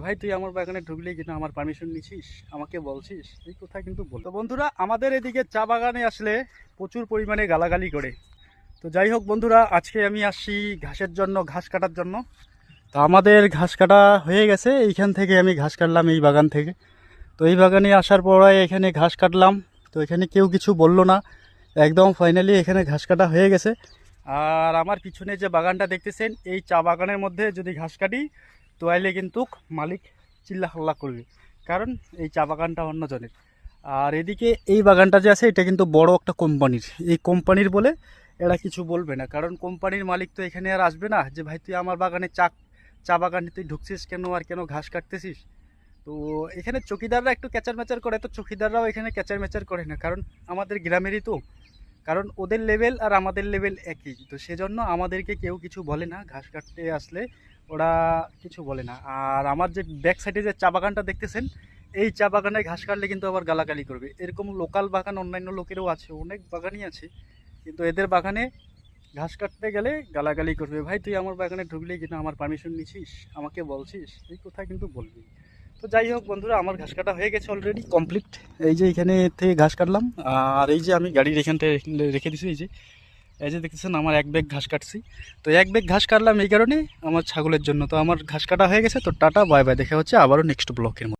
ভাই তুই আমার বাগানে ঢুকলি কিনা আমার পারমিশন নিছিস, আমাকে বলছিস, এই কথা কিন্তু বল। তো বন্ধুরা, আমাদের এদিকে চা বাগানে আসলে প্রচুর পরিমাণে গালাগালি করে। তো যাই হোক বন্ধুরা, আজকে আমি আসছি ঘাসের জন্য, ঘাস কাটার জন্য। তো আমাদের ঘাস কাটা হয়ে গেছে, এইখান থেকে আমি ঘাস কাটলাম এই বাগান থেকে। তো এই বাগানে আসার পরে এখানে ঘাস কাটলাম। তো এখানে কেউ কিছু বললো না, একদম ফাইনালি এখানে ঘাস কাটা হয়ে গেছে। আর আমার পিছনে যে বাগানটা দেখতেছেন, এই চা বাগানের মধ্যে যদি ঘাস কাটি তো আইলে কিন্তু মালিক চিল্লা হাল্লা করবে, কারণ এই চা বাগানটা অন্যজনের। আর এদিকে এই বাগানটা যে আছে এটা কিন্তু বড় একটা কোম্পানির, এই কোম্পানির বলে এরা কিছু বলবে না, কারণ কোম্পানির মালিক তো এখানে আর আসবে না যে ভাই তুই আমার বাগানে চা বাগানে তুই ঢুকছিস কেন আর কেন ঘাস কাটতেছিস। তো এখানে চকিদাররা একটু ক্যাচার ম্যাচার করে, তো চকিদাররাও এখানে ক্যাচার ম্যাচার করে না, কারণ আমাদের গ্রামেরই তো, কারণ ওদের লেভেল আর আমাদের লেভেল একই, তো সেজন্য আমাদেরকে কেউ কিছু বলে না। ঘাস কাটতে আসলে ওরা কিছু বলে না। আর আমার যে ব্যাক সাইডে যে চা বাগানটা দেখতেছেন, এই চা বাগানে ঘাস কাটলে কিন্তু আবার গালাগালি করবে। এরকম লোকাল বাগান অন্যান্য লোকেরও আছে, অনেক বাগানই আছে, কিন্তু এদের বাগানে ঘাস কাটতে গেলে গালাগালি করবে। ভাই তুই আমার বাগানে ঢুকলি কিনা আমার পারমিশন নিছিস, আমাকে বলছিস, এই কথা কিন্তু বলবি। তো যাই হোক বন্ধুরা, আমার ঘাস কাটা হয়ে গেছে অলরেডি কমপ্লিট। এই যে এখানে থেকে ঘাস কাটলাম, আর এই যে আমি গাড়ির এখান থেকে রেখে দিছি। এই যে দেখতেছেন আমার এক ব্যাগ ঘাস কাটছি। তো এক ব্যাগ ঘাস কাটলাম এই কারণে আমার ছাগলের জন্য। তো আমার ঘাস কাটা হয়ে গেছে। তো টাটা বাই বাই, দেখা হচ্ছে আবারও নেক্সট ব্লকের মধ্যে।